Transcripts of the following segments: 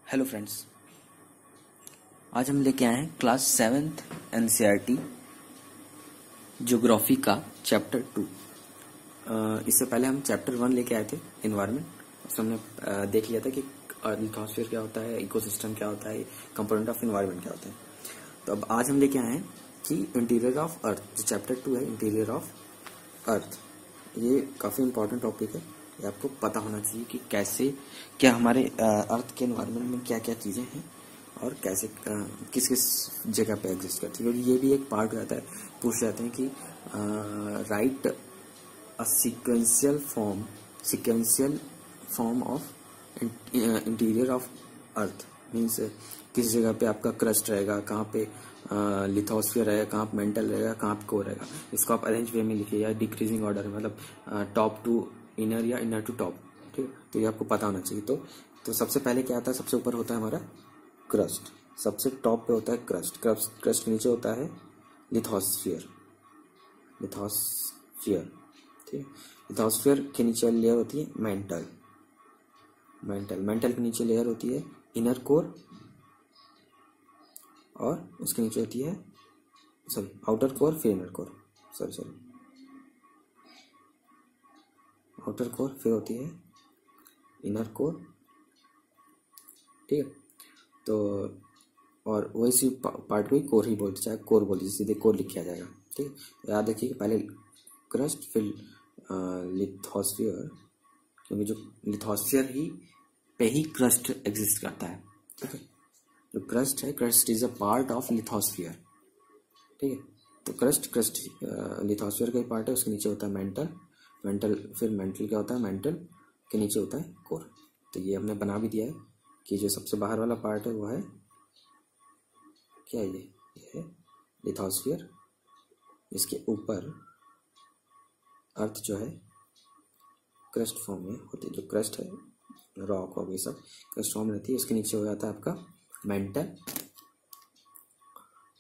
Hello friends, आज हम लेके आए हैं क्लास 7th एनसीईआरटी ज्योग्राफी का चैप्टर 2। इससे पहले हम चैप्टर 1 लेके आए थे एनवायरनमेंट। उसमें हमने देख लिया था कि लिथोस्फीयर क्या होता है, इकोसिस्टम क्या होता है, कंपोनेंट ऑफ एनवायरनमेंट क्या होता है। तो अब आज हम लेके आए हैं कि इंटीरियर ऑफ अर्थ, जो चैप्टर 2 है इंटीरियर ऑफ अर्थ। ये काफ़ी इंपॉर्टेंट टॉपिक है, ये आपको पता होना चाहिए कि कैसे क्या हमारे अर्थ के एनवायरनमेंट में क्या क्या चीज़ें हैं और कैसे किस किस जगह पे एग्जिस्ट करती है। क्योंकि ये भी एक पार्ट रहता है, पूछ जाते हैं कि right a sequential form of interior of earth. Means किस जगह पे आपका क्रस्ट रहेगा, कहाँ पे लिथोस्फीयर रहेगा, कहाँ पे मेंटल रहेगा, कहाँ पे कोर रहेगा। इसको आप अरेंज वे में लिखिए या डिक्रीजिंग ऑर्डर में, मतलब टॉप टू इनर या इनर टू टॉप। ठीक है, तो ये आपको पता होना चाहिए। तो सबसे पहले क्या आता है, सबसे ऊपर होता है हमारा क्रस्ट, सबसे टॉप पे होता है क्रस्ट के नीचे होता है लिथोस्फीयर। ठीक है, लिथोस्फीयर के नीचे वाली लेयर होती है मेंटल के नीचे लेयर होती है इनर कोर, और उसके नीचे होती है आउटर कोर, फिर इनर कोर, आउटर कोर, फिर होती है इनर कोर। ठीक है, तो और वैसी पार्ट को ही कोर ही बोलते, चाहे कोर बोलिए, सीधे कोर लिखा जाएगा। ठीक है, तो याद रखिए कि पहले क्रस्ट फिर लिथोस्फीयर, क्योंकि जो लिथोस्फीयर ही पे ही क्रस्ट एग्जिस्ट करता है। ठीक है, जो crust is a part of lithosphere. ठीक है, तो क्रस्ट लिथोस्फीयर का ही पार्ट है। उसके नीचे होता है मेंटल, फिर मेंटल क्या होता है, मेंटल के नीचे होता है कोर। तो ये हमने बना भी दिया है कि जो सबसे बाहर वाला पार्ट है वो है क्या, ये है लिथोस्फीयर। इसके ऊपर अर्थ जो है क्रस्ट फॉर्म में होती है, जो क्रस्ट है रॉक और ये सब क्रस्ट फॉर्म रहती है। उसके नीचे हो जाता है आपका मेंटल,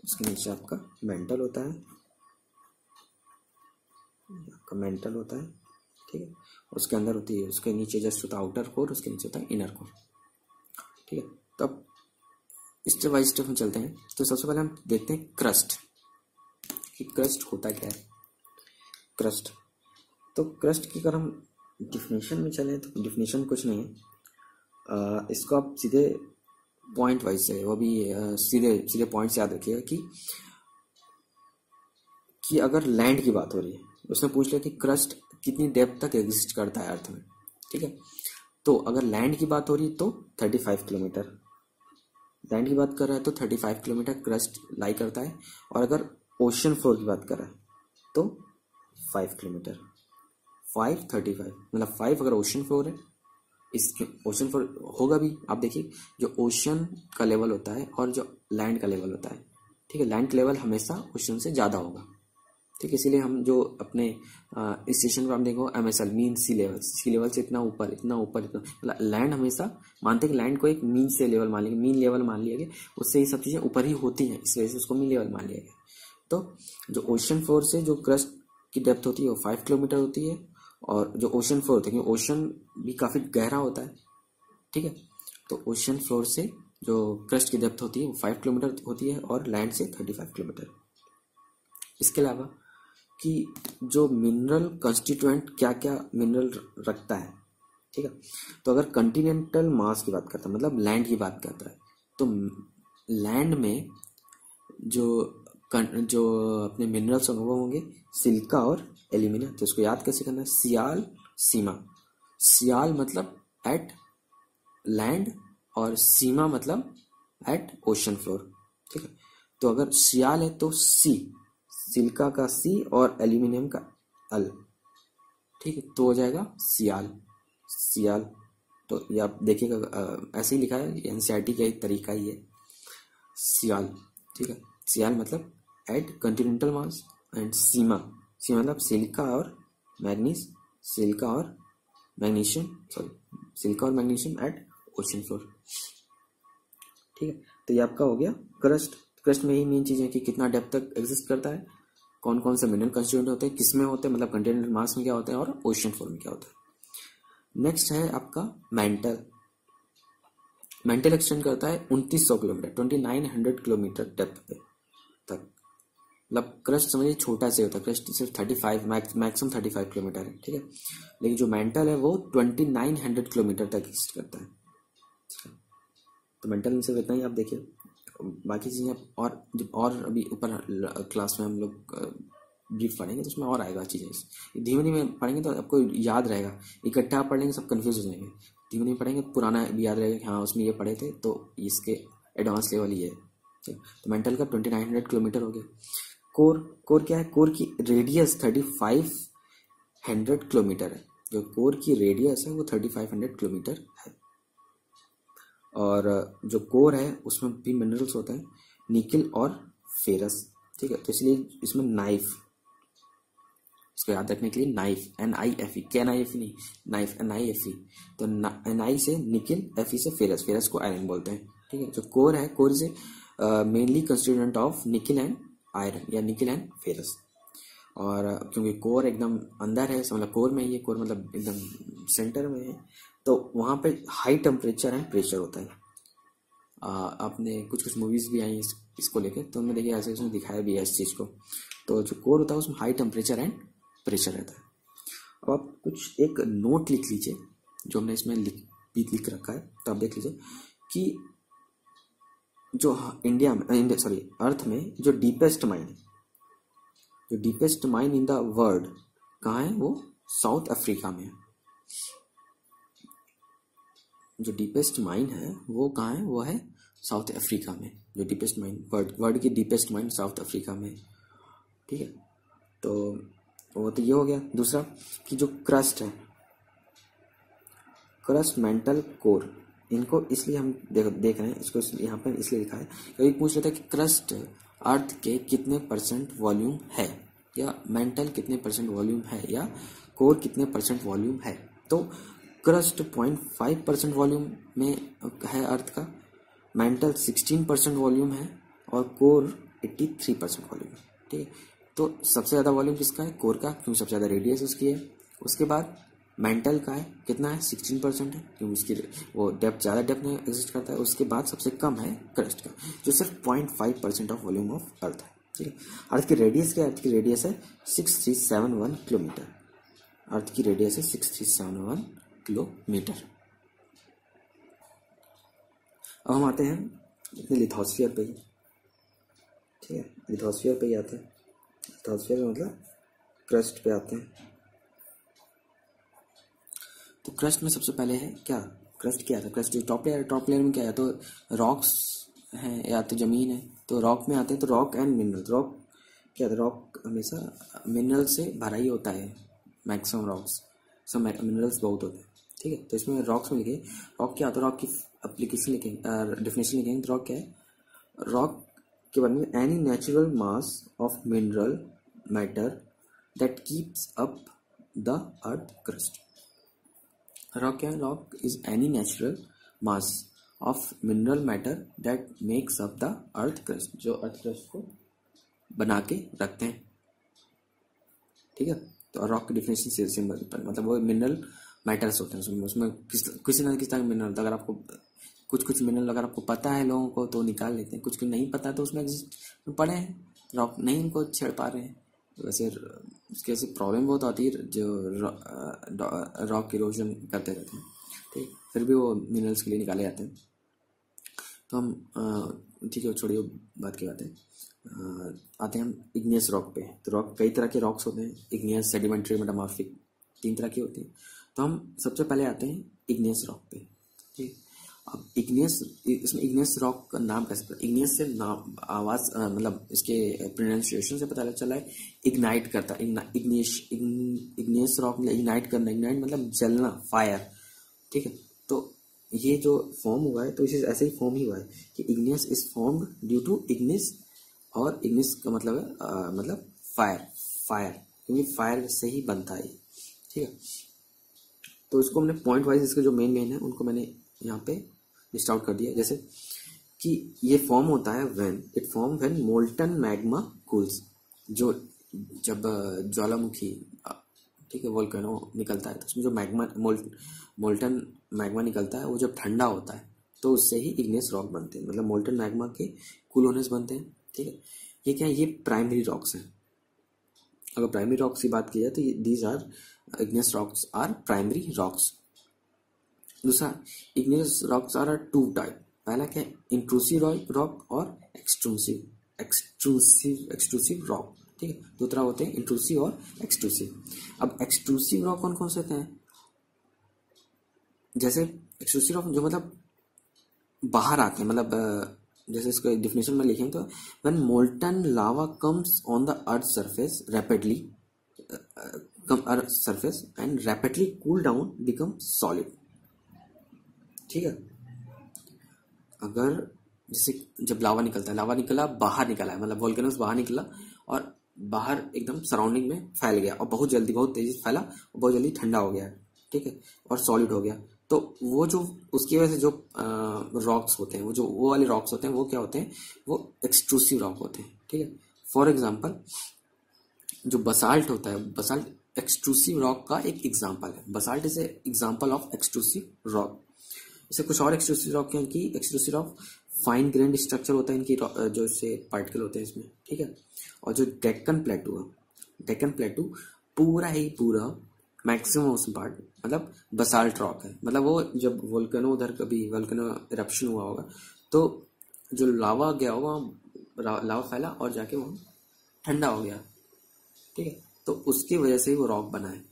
उसके नीचे आपका मेंटल होता है, आपका मेंटल होता है। ठीक है, उसके अंदर होती है, उसके नीचे जस्ट होता है आउटर कोर, उसके नीचे होता है इनर कोर। ठीक है, तो अब स्टेप बाय स्टेप हम चलते हैं। तो सबसे पहले हम देखते हैं क्रस्ट, कि क्रस्ट होता क्या है। तो क्रस्ट की अगर हम डिफिनेशन में चलें तो डिफिनेशन कुछ नहीं है। इसको आप सीधे पॉइंट वाइज से, वो भी सीधे पॉइंट्स याद रखिएगा कि अगर लैंड की बात हो रही है, उसने पूछ लिया कि क्रस्ट कितनी डेप्थ तक एग्जिस्ट करता है अर्थ में। ठीक है, तो अगर लैंड की बात हो रही है तो 35 किलोमीटर, लैंड की बात कर रहा है तो 35 किलोमीटर क्रस्ट लाई करता है। और अगर ओशन फ्लोर की बात कर रहा है तो 5 किलोमीटर, 535, मतलब 5 अगर ओशन फ्लोर है, इसके ओशन फ्लोर होगा भी। आप देखिए, जो ओशन का लेवल होता है और जो लैंड का लेवल होता है, ठीक है, लैंड का लेवल हमेशा ओशन से ज़्यादा होगा। ठीक है, इसीलिए हम जो अपने इस सेशन को हम देखो MSL, मीन सी लेवल से इतना ऊपर, मतलब लैंड हमेशा मानते हैं कि लैंड को एक मीन से लेवल मान लिया, मीन लेवल मान लिया गया, उससे ये सब चीज़ें ऊपर ही होती हैं, इस वजह से उसको मीन लेवल मान लिया गया। तो जो ओशन फ्लोर से जो क्रस्ट की डेप्थ होती है वो 5 किलोमीटर होती है, और जो ओशन फ्लोर होता है, ओशन भी काफ़ी गहरा होता है। ठीक है, तो ओशन फ्लोर से जो क्रस्ट की डेप्थ होती है वो 5 किलोमीटर होती है और लैंड से 35 किलोमीटर। इसके अलावा कि जो मिनरल कंस्टिट्यूएंट क्या क्या मिनरल रखता है। ठीक है, तो अगर कॉन्टिनेंटल मास की बात करता है, मतलब लैंड की बात करता है, तो लैंड में जो अपने मिनरल्स होंगे वो होंगे सिलिका और एल्यूमिनियम। तो इसको याद कैसे करना है, सियाल मतलब एट लैंड और सीमा मतलब एट ओशन फ्लोर। ठीक है, तो अगर सियाल है तो सिलिका का सी और एल्यूमिनियम का अल। ठीक है, तो हो जाएगा सियाल। तो ये आप देखिएगा, ऐसे ही लिखा है, एनसीईआरटी का एक तरीका ही है, सियाल। ठीक है, सियाल मतलब एट कॉन्टिनेंटल मास, एंड सीमा मतलब सिलिका और मैग्नीशियम एट ओशन फ्लोर। ठीक है, तो ये आपका हो गया क्रस्ट में ही मेन चीज़ है कि कितना डेप्थ तक एग्जिस्ट करता है, कौन कौन से मिनरल कंस्टिट्यूएंट होते हैं, किस में होते हैं, मतलब कंटिनेंटल मास में क्या होते हैं और ओशन फ्लोर में क्या होता है। नेक्स्ट है आपका मेंटल। मेंटल एक्सटेंड करता है 2900 किलोमीटर, 2900 किलोमीटर डेप्थ पे तक। मतलब क्रस्ट समझिए छोटा से होता है, क्रस्ट सिर्फ 35 मैक्सिमम 35 किलोमीटर है, ठीक है। लेकिन जो मेंटल है वो 2900 किलोमीटर तक एक्सिस्ट करता है। तो मेंटल में सिर्फ इतना ही आप देखिए, बाकी चीज़ें और जब और अभी ऊपर क्लास में हम लोग ब्रीफ पढ़ेंगे तो उसमें और आएगा चीज़ें। धीमे धीमे पढ़ेंगे तो आपको याद रहेगा, इकट्ठा पढ़ लेंगे सब कंफ्यूज हो जाएंगे। धीमे धीमे पढ़ेंगे पुराना भी याद रहेगा कि हाँ उसमें ये पढ़े थे, तो इसके एडवांस लेवल ये है। तो मेंटल का 2900 किलोमीटर हो गया। कोर क्या है? कोर की रेडियस 3500 किलोमीटर है। जो कोर की रेडियस है वो 3500 किलोमीटर है। और जो कोर है उसमें भी मिनरल्स होते हैं, निकिल और फेरस, ठीक है। तो इसलिए इसमें नाइफ, इसको याद रखने के लिए नाइफ, NIFE, KNIFE नहीं, नाइफ NIFE। तो NI से निकिल, FE से फेरस, फेरस को आयरन बोलते हैं, ठीक है। जो कोर है, कोर से mainly constituent of nickel and iron या निकिल एंड फेरस। और क्योंकि कोर एकदम अंदर है, मतलब कोर में ही है, कोर मतलब एकदम सेंटर में है, तो वहाँ पे हाई टेम्परेचर एंड प्रेशर होता है। आपने कुछ मूवीज़ भी आई इसको लेके, तो उनमें देखिए ऐसे उसमें दिखाया भी है इस चीज़ को। तो जो कोर होता है उसमें हाई टेम्परेचर एंड प्रेशर रहता है। अब आप कुछ एक नोट लिख लीजिए जो हमने इसमें लिख रखा है, तो आप देख लीजिए कि जो अर्थ में जो डीपेस्ट माइन है, जो deepest mine in the world कहाँ है? वो साउथ अफ्रीका में है। जो डीपेस्ट माइन है वो कहाँ है? वो है साउथ अफ्रीका में। जो डीपेस्ट माइन, वर्ल्ड की डीपेस्ट माइन साउथ अफ्रीका में, ठीक है। तो वो तो ये हो गया। दूसरा कि जो क्रस्ट है, क्रस्ट, मेंटल, कोर, इनको इसलिए हम देख रहे हैं, इसको यहाँ पर इसलिए लिखा है क्योंकि पूछ रहा था कि क्रस्ट अर्थ के कितने % वॉल्यूम है, या मेंटल कितने % वॉल्यूम है, या कोर कितने % वॉल्यूम है। तो क्रस्ट 0.5% वॉल्यूम में है अर्थ का, मेंटल 16% वॉल्यूम है, और कोर 83% वॉल्यूम है, ठीक है। तो सबसे ज़्यादा वॉल्यूम किसका है? कोर का, क्योंकि सबसे ज़्यादा रेडियस उसकी है। उसके बाद मेंटल का है, कितना है? 16% है, क्योंकि उसकी वो डेप्थ, ज़्यादा डेप्थ में एग्जिस्ट करता है। उसके बाद सबसे कम है क्रस्ट का, जो सिर्फ 0.5% ऑफ वॉल्यूम ऑफ अर्थ है, ठीक है। अर्थ की रेडियस क्या है? अर्थ की रेडियस है 6371 किलोमीटर। अर्थ की रेडियस है 6371 किलोमीटर। अब हम आते हैं अपने लिथोस्फीयर पे, ठीक है। लिथोस्फीयर पे ही आते हैं। लिथोस्फीयर मतलब क्रस्ट पे आते हैं। तो क्रस्ट में सबसे पहले है क्या? क्रस्ट क्या था? क्रस्ट जो टॉप लेयर में क्या है? तो रॉक्स हैं या तो ज़मीन है। तो रॉक में आते हैं, तो रॉक एंड मिनरल। रॉक क्या था? रॉक हमेशा मिनरल से भरा ही होता है, मैक्सिमम रॉक्स, सब मिनरल्स बहुत होते हैं, ठीक है। तो इसमें रॉक्स में लिखे रॉक क्या होता है, रॉक की एप्लीकेशन लिखेंगे, डेफिनेशन लिखेंगे। तो रॉक क्या है? रॉक के बारे में any natural mass of mineral matter that keeps up the earth crust. Rock क्या है? Rock is any natural mass of mineral matter that makes up the earth crust, जो अर्थ क्रस्ट को बना के रखते हैं, ठीक है। तो रॉक की डिफिनेशन से सिंपल, मतलब वो मिनरल मैटर्स होते हैं, उसमें किसी ना किसी तरह मिनरल, अगर आपको कुछ मिनरल अगर आपको पता है लोगों को तो निकाल लेते हैं, कुछ नहीं पता तो उसमें एग्जिस्ट पड़े हैं, रॉक नहीं उनको छेड़ पा रहे हैं। वैसे उसकी ऐसी प्रॉब्लम बहुत आती है जो रॉक इरोजन करते रहते हैं, ठीक, फिर भी वो मिनरल्स के लिए निकाले जाते हैं। तो हम ठीक है, छोड़िए बात की बात है। आते हैं हम इग्नियस रॉक पे। तो रॉक कई तरह के रॉक्स होते हैं, इग्नियस, सेडिमेंट्री, मेटामॉर्फिक, 3 तरह की होती है। तो हम सबसे पहले आते हैं इग्नियस रॉक पे, ठीक। अब इग्नियस, इसमें इग्नियस रॉक का नाम कैसे पता? इग्नियस से नाम आवाज मतलब इसके प्रोनाउंसिएशन से पता चला है, इग्नाइट करता है। इग्नियस रॉक मतलब इग्नाइट करना, इग्नाइट मतलब जलना, फायर, ठीक है। तो ये जो फॉर्म हुआ है तो इसे ऐसे ही फॉर्म ही हुआ है कि igneous is formed due to ignis, और इग्निस का मतलब है मतलब फायर, क्योंकि फायर से ही बनता है, ठीक है। तो इसको हमने पॉइंट वाइज, इसके जो मेन है उनको मैंने यहाँ पे लिस्ट आउट कर दिया। जैसे कि ये फॉर्म होता है व्हेन मोल्टन मैग्मा कूल्स, जो जब ज्वालामुखी, ठीक है, वोल्केनो निकलता है तो उसमें जो मैग्मा मोल्टन मैग्मा निकलता है वो जब ठंडा होता है, तो उससे ही इग्नियस रॉक बनते हैं, मतलब मोल्टन मैग्मा के कूल होने से बनते हैं। ठीक है, ये क्या है, ये प्राइमरी रॉक्स हैं। अगर प्राइमरी रॉक्स की बात की जाए तो these are igneous rocks are primary rocks. दूसरा, igneous rocks are two type. पहला क्या है, इंट्रूसिव रॉक और एक्सट्रूसिव रॉक। ठीक है, दो तरह होते हैं, इंट्रूसिव और एक्सट्रूसिव। अब एक्सट्रूसिव रॉक कौन कौन से होते हैं, जैसे एक्सट्रूसिव रॉक जो मतलब बाहर आते हैं, मतलब जैसे इसको डिफिनेशन में लिखें तो when molten lava comes on the earth surface rapidly earth surface and rapidly cool down become solid. ठीक है, अगर जैसे जब लावा निकलता है, लावा निकला बाहर निकला है, मतलब वोल्केनोस बाहर निकला और बाहर एकदम सराउंडिंग में फैल गया और बहुत जल्दी बहुत तेजी से फैला और बहुत जल्दी ठंडा हो गया। ठीक है, और सॉलिड हो गया, तो वो जो उसकी वजह से जो रॉक्स होते हैं, वो वाले रॉक्स होते हैं, वो क्या होते हैं, वो एक्सट्रूसिव रॉक होते हैं। ठीक है, फॉर एग्जाम्पल जो बसाल्ट होता है, बसाल्ट एक्सट्रूसिव रॉक का एक एग्जाम्पल है। Basalt is a example of extrusive rock. इससे कुछ और एक्सट्रूसिव रॉक हैं कि extrusive rock fine grand structure होता है इनकी, जो इससे पार्टिकल होते हैं इसमें। ठीक है, और जो डेक्कन प्लेटू है, डेक्कन प्लेटू पूरा ही पूरा मैक्सिमम पार्ट मतलब बसाल्ट रॉक है। मतलब वो जब वोल्केनो उधर कभी वोल्केनो इरप्शन हुआ होगा तो जो लावा गया होगा, लावा फैला और जाके वो ठंडा हो गया। ठीक है, तो उसकी वजह से ही वो रॉक बना है।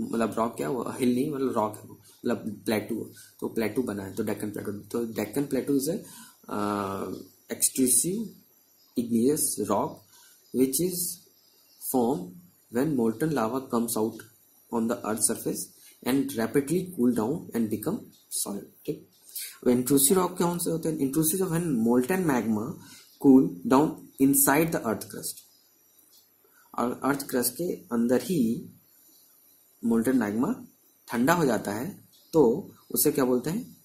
मतलब रॉक क्या, वो हिल नहीं, मतलब रॉक है वो, मतलब प्लेटू, तो प्लेटू बना है, तो डेक्कन प्लेटू। तो Deccan प्लेटू is a extrusive igneous rock which is formed when molten lava comes out on the earth's surface and rapidly cool down and become solid. ठीक, अब intrusive rock कौन से होते हैं, intrusive when molten magma cool down inside the earth crust, और earth crust के अंदर ही molten magma ठंडा हो जाता है, तो उसे क्या बोलते हैं,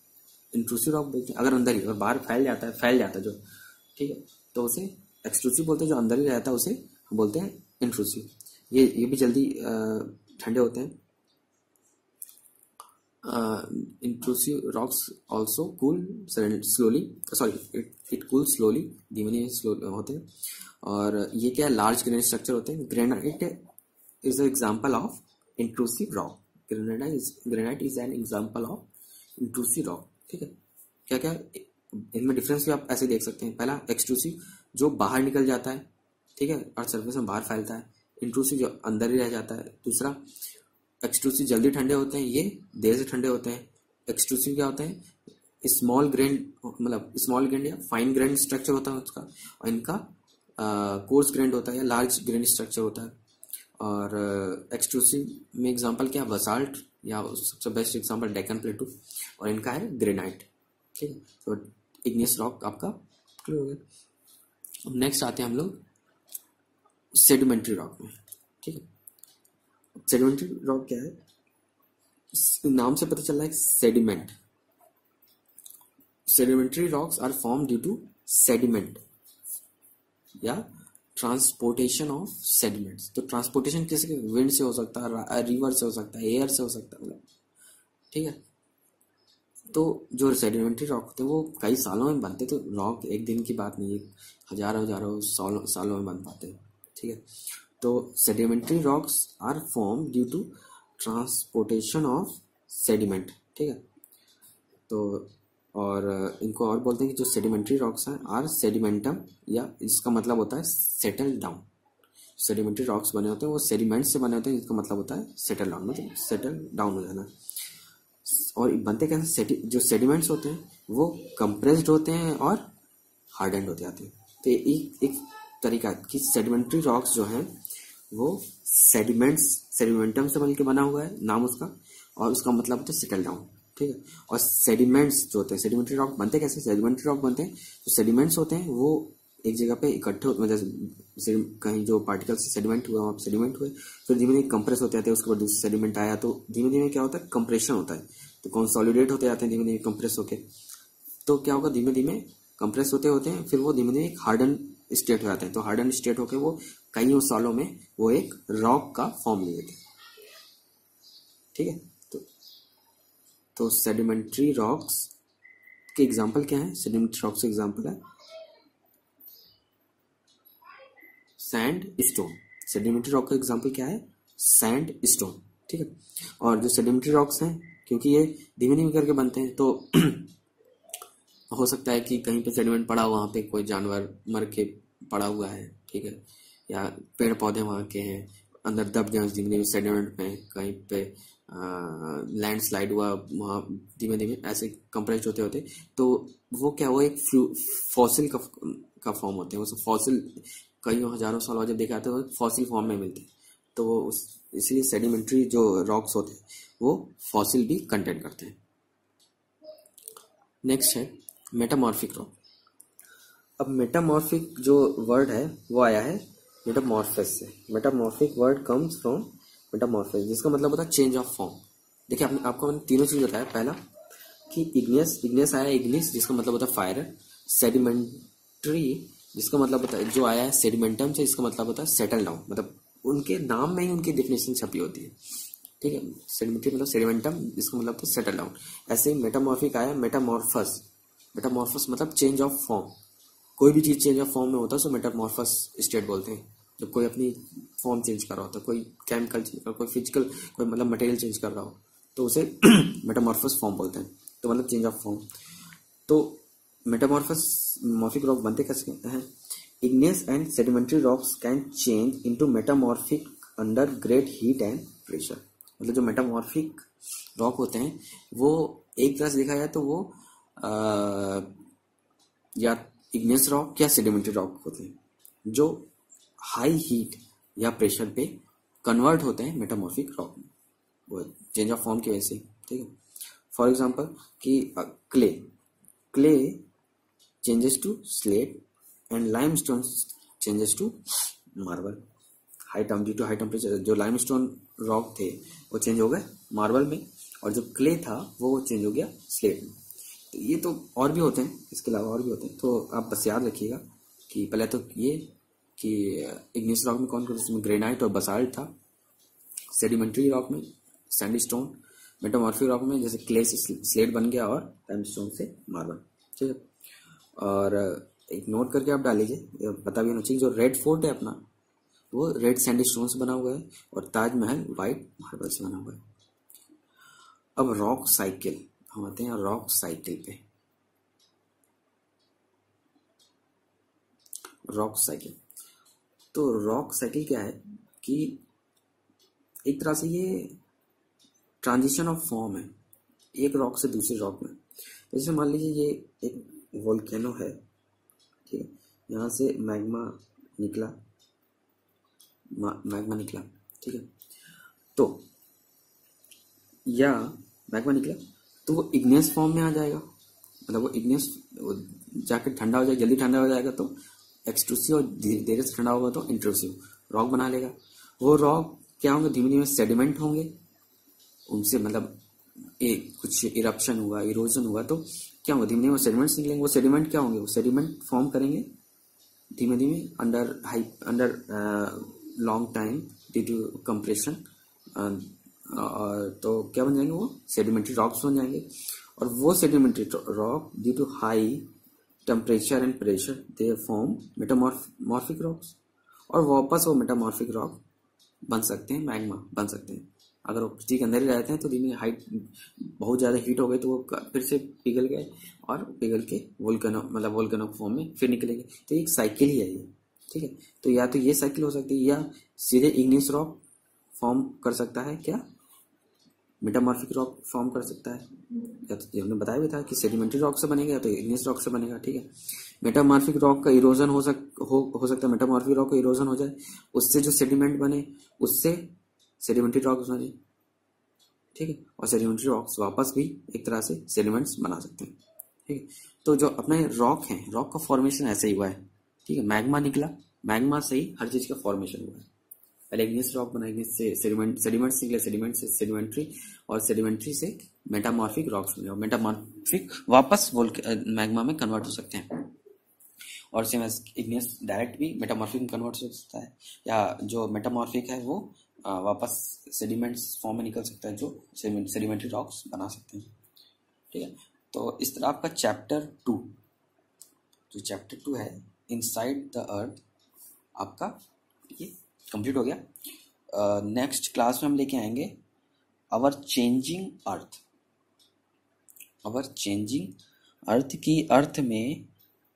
इंट्रूसिव रॉक बोलते हैं। अगर अंदर ही, अगर बाहर फैल जाता है जो, ठीक है, तो उसे एक्सट्रूसिव बोलते हैं। जो अंदर ही रहता है उसे हम बोलते हैं इंट्रूसिव। ये भी जल्दी ठंडे होते हैं। Intrusive rocks also cool slowly, sorry it cool slowly, धीमे स्लो होते हैं। और ये क्या है, लार्ज ग्रेनाइट स्ट्रक्चर होते हैं। Granite is an example of intrusive rock. Granite is an example of intrusive rock. ठीक है, क्या क्या इनमें डिफरेंस भी आप ऐसे देख सकते हैं। पहला, एक्सट्रूसिव जो बाहर निकल जाता है, ठीक है, अर्थ सर्फेस में बाहर फैलता है। इंट्रूसिव जो अंदर ही रह जाता है। दूसरा, एक्सट्रूसिव जल्दी ठंडे होते हैं, ये देर से ठंडे होते हैं। एक्सट्रूसिव क्या होते हैं, स्मॉल ग्रेन, मतलब स्मॉल ग्रेन या फाइन ग्रेन स्ट्रक्चर होता है उसका, और इनका कोर्स ग्रेन होता है या लार्ज ग्रेन स्ट्रक्चर होता है। और एक्सट्रूसिव में एग्जांपल क्या, बसाल्ट, या सबसे बेस्ट एग्जांपल डेक्कन प्लेटू, और इनका है ग्रेनाइट। ठीक है, तो इग्नियस रॉक आपका क्लियर हो गया। अब नेक्स्ट आते हैं हम लोग सेडिमेंट्री रॉक में। ठीक है, सेडिमेंट्री रॉक क्या है, नाम से पता चल रहा है sediment. Sedimentary rocks are form due to sediment या ट्रांसपोर्टेशन ऑफ सेडिमेंट्स। तो ट्रांसपोर्टेशन किसी विंड से हो सकता है, रिवर से हो सकता है, एयर से हो सकता है, मतलब। ठीक है, तो जो सेडिमेंट्री रॉक होते हैं वो कई सालों में बनते, तो रॉक एक दिन की बात नहीं है, हजारों सालों में बन पाते हैं। ठीक है, तो sedimentary rocks are form due to transportation of sediment. ठीक है, तो और इनको और बोलते हैं कि जो सेडिमेंट्री रॉक्स हैं आर सेडिमेंटम, या इसका मतलब होता है सेटल डाउन। सेडिमेंट्री रॉक्स बने होते हैं वो सेडिमेंट से बने होते हैं, इसका मतलब होता है सेटल डाउन, मतलब सेटल डाउन हो जाना। और बनते कैसे, जो सेडिमेंट्स होते हैं वो कंप्रेस्ड होते हैं और हार्डेंड हो जाते हैं। तो एक तरीका कि सेडिमेंट्री रॉक्स जो हैं वो सेडिमेंटम से मिलकर बना हुआ है नाम उसका, और उसका मतलब होता है सेटल डाउन। ठीक है, और सेडिमेंट्स जो होते हैं, सेडिमेंट्री रॉक बनते कैसे, सेडिमेंट्री रॉक बनते हैं जो सेडिमेंट्स होते हैं वो एक जगह पे इकट्ठे होते हैं, जैसे कहीं जो पार्टिकल से सेडिमेंट हुआ वहाँ सेडिमेंट हुए, फिर धीमे धीमे कंप्रेस होते जाते हैं, उसके बाद दूसरा सेडिमेंट आया, तो धीमे धीमे क्या होता है, कंप्रेशन होता है, तो कंसोलिडेट होते जाते हैं धीमे धीमे कंप्रेस होके। तो क्या होगा, धीमे धीमे कंप्रेस होते होते हैं, फिर वो धीमे धीमे एक हार्डन स्टेट हो जाते हैं। तो हार्डन स्टेट होके वो कई सालों में वो एक रॉक का फॉर्म ले लेते हैं। ठीक है, तो सेडिमेंट्री रॉक्स के एग्जाम्पल क्या है? सेडिमेंट्री रॉक्स के एग्जाम्पल है सैंड स्टोन। सेडिमेंट्री रॉक का एग्जाम्पल क्या है? सैंड स्टोन, ठीक है। और जो सेडिमेंट्री रॉक्स हैं, क्योंकि ये धीमे धीमे करके बनते हैं, तो हो सकता है कि कहीं पे सेडिमेंट पड़ा हो, वहाँ पे कोई जानवर मर के पड़ा हुआ है, ठीक है, या पेड़ पौधे वहाँ के हैं, अंदर दब गए धीमे धीमे सेडिमेंट में, कहीं पे लैंड स्लाइड हुआ, वहाँ धीमे धीमे ऐसे कंप्रेस्ड होते होते, तो वो क्या, वो एक फॉसिल का फॉर्म होते हैं। वो फॉसिल कई हजारों साल बाद जब देखा जाता है वो फॉसिल फॉर्म में मिलते हैं, तो वो इसलिए सेडिमेंट्री जो रॉक्स होते हैं वो फॉसिल भी कंटेन करते हैं। नेक्स्ट है मेटामॉर्फिक रॉक। अब मेटामॉर्फिक जो वर्ड है वो आया है मेटामॉर्फस से। मेटामॉर्फिक वर्ड कम्स फ्रॉम मेटामॉर्फस, जिसका मतलब होता है चेंज ऑफ फॉर्म। देखिए आपको मैंने तीनों चीज बताया। पहला कि इग्नियस आया, इग्निस जिसका मतलब होता है फायर। सेडिमेंट्री जिसका मतलब होता है, जो आया है सेडिमेंटम से, इसका मतलब होता है सेटल डाउन। मतलब उनके नाम में ही उनकी डेफिनेशन छपी होती है, ठीक है। सेडिमेंट्री मतलब सेडिमेंटम, जिसका मतलब होता है सेटल डाउन। ऐसे ही मेटामॉर्फिक आया मेटामॉर्फस। मेटामॉर्फस मतलब चेंज ऑफ फॉर्म। कोई भी चीज चेंज ऑफ फॉर्म में होता है उसको मेटामॉर्फस स्टेट बोलते हैं। जब कोई अपनी फॉर्म चेंज कर रहा होता है, कोई केमिकल चेंज कर, कोई फिजिकल, कोई मतलब मटेरियल चेंज कर रहा हो, तो उसे मेटामॉर्फस फॉर्म बोलते हैं। तो मतलब चेंज ऑफ फॉर्म। तो मेटामॉर्फस मॉर्फिक रॉक बनते कैसे हैं? Igneous and sedimentary rocks can change into metamorphic under great heat and pressure. मतलब जो मेटामॉर्फिक रॉक होते हैं वो एक तरह से देखा जाए तो वो या इग्नियस रॉक या सेडिमेंट्री रॉक होते हैं जो हाई हीट या प्रेशर पे कन्वर्ट होते हैं मेटामॉर्फिक रॉक में, वो चेंज ऑफ फॉर्म की वजह से, ठीक है। फॉर एग्जांपल कि clay changes to slate and limestone changes to marble. Due to high temperature जो लाइमस्टोन रॉक थे वो चेंज हो गए मार्बल में, और जो क्ले था वो चेंज हो गया स्लेट में। तो ये तो और भी होते हैं, इसके अलावा और भी होते हैं। तो आप बस याद रखिएगा कि पहले तो ये कि इग्नियस रॉक में कौन कौन, जिसमें ग्रेनाइट और बसाल्ट था। सेडिमेंट्री रॉक में सैंडस्टोन। मेटामॉर्फिक रॉक में जैसे क्ले से स्लेट बन गया और लाइमस्टोन से मार्बल, ठीक है। और एक नोट करके आप डाल लीजिए, पता भी होना चाहिए, जो रेड फोर्ट है अपना वो रेड सैंडस्टोन से बना हुआ है और ताजमहल व्हाइट मार्बल से बना हुआ है। अब रॉक साइकिल, हम आते हैं रॉक साइकिल पे। रॉक साइकिल, तो रॉक साइकिल क्या है कि एक तरह से ये ट्रांजिशन ऑफ फॉर्म है एक रॉक से दूसरे रॉक में। जैसे मान लीजिए ये एक वोल्केनो है, ठीक है, यहाँ से मैग्मा निकला, ठीक है। तो या मैग्मा निकला तो वो इग्नियस फॉर्म में आ जाएगा, मतलब वो इग्नियस जाकर ठंडा हो जाएगा, जल्दी ठंडा हो जाएगा तो एक्सट्रूसिव, और देर से ठंडा होगा तो इंट्रूसिव रॉक बना लेगा। वो रॉक क्या होंगे, धीमे धीमे सेडिमेंट होंगे, उनसे मतलब कुछ इरप्शन हुआ, इरोजन हुआ तो क्या होगा, धीमे धीमे सेडिमेंट्स निकलेंगे। वो सेडिमेंट क्या होंगे, वो सेडिमेंट फॉर्म करेंगे धीमे धीमे under long time due to compression, तो क्या बन जाएंगे, वो सेडिमेंट्री रॉक्स बन जाएंगे। और वो sedimentary rock due to high temperature and pressure they form metamorphic rocks, और वापस वो मेटामॉर्फिक रॉक बन सकते हैं, मैग्मा बन सकते हैं। अगर वो पृथ्वी के अंदर ही रहते हैं तो धीमे हाइट बहुत ज़्यादा हीट हो गई तो वो फिर से पिघल गए और पिघल के वोल्केनो फॉर्म में फिर निकलेंगे। तो एक साइकिल ही है ये, ठीक है। तो या तो ये साइकिल हो सकती है या सीधे इग्नियस रॉक फॉर्म कर सकता है, क्या मेटामॉर्फिक रॉक फॉर्म कर सकता है, या तो हमने बताया भी था कि सेडिमेंट्री रॉक से बनेगा या तो इग्नियस रॉक से बनेगा, ठीक है। मेटामॉर्फिक रॉक का इरोजन हो सकता है, मेटामॉर्फिक रॉक का इरोजन हो जाए, उससे जो सेडिमेंट बने उससे सेडिमेंट्री रॉक्स बने, ठीक है। और सेडिमेंट्री रॉक्स वापस भी एक तरह से सेडिमेंट्स बना सकते हैं, ठीक है। तो जो अपने रॉक है, रॉक का फॉर्मेशन ऐसे ही हुआ है, ठीक है। मैग्मा निकला, मैग्मा से ही हर चीज का फॉर्मेशन हुआ है। पहले इग्नियस रॉक बना, इग्नियस से सेडिमेंट्स निकले, सेडिमेंट से सेडिमेंट्री, और सेडिमेंट्री से मेटामॉर्फिक रॉक्स बने, और मेटामॉर्फिक वापस मैग्मा में कन्वर्ट हो सकते हैं। और सेम इग्नियस डायरेक्ट भी मेटामॉर्फिक में कन्वर्ट हो सकता है, या जो मेटामॉर्फिक है वो वापस सेडिमेंट्स फॉर्म में निकल सकता है, जो सेडिमेंट्री रॉक्स बना सकते हैं, ठीक है। तो इस तरह आपका चैप्टर 2, जो चैप्टर 2 है इनसाइड द अर्थ, आपका ये कंप्लीट हो गया। नेक्स्ट क्लास में हम लेके आएंगे our changing earth. Our changing earth की अर्थ में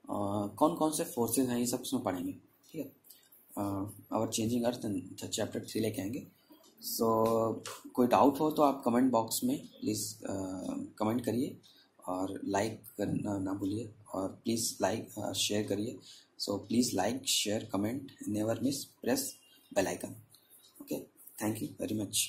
कौन कौन से फोर्सेस हैं ये सब उसमें पढ़ेंगे, ठीक है। आवर चेंजिंग अर्थ चैप्टर 3 लेके आएंगे। सो कोई डाउट हो तो आप कमेंट बॉक्स में प्लीज़ कमेंट करिए और लाइक करना ना भूलिए, और प्लीज़ लाइक शेयर करिए। So please like share comment, never miss, press bell icon. Okay, thank you very much.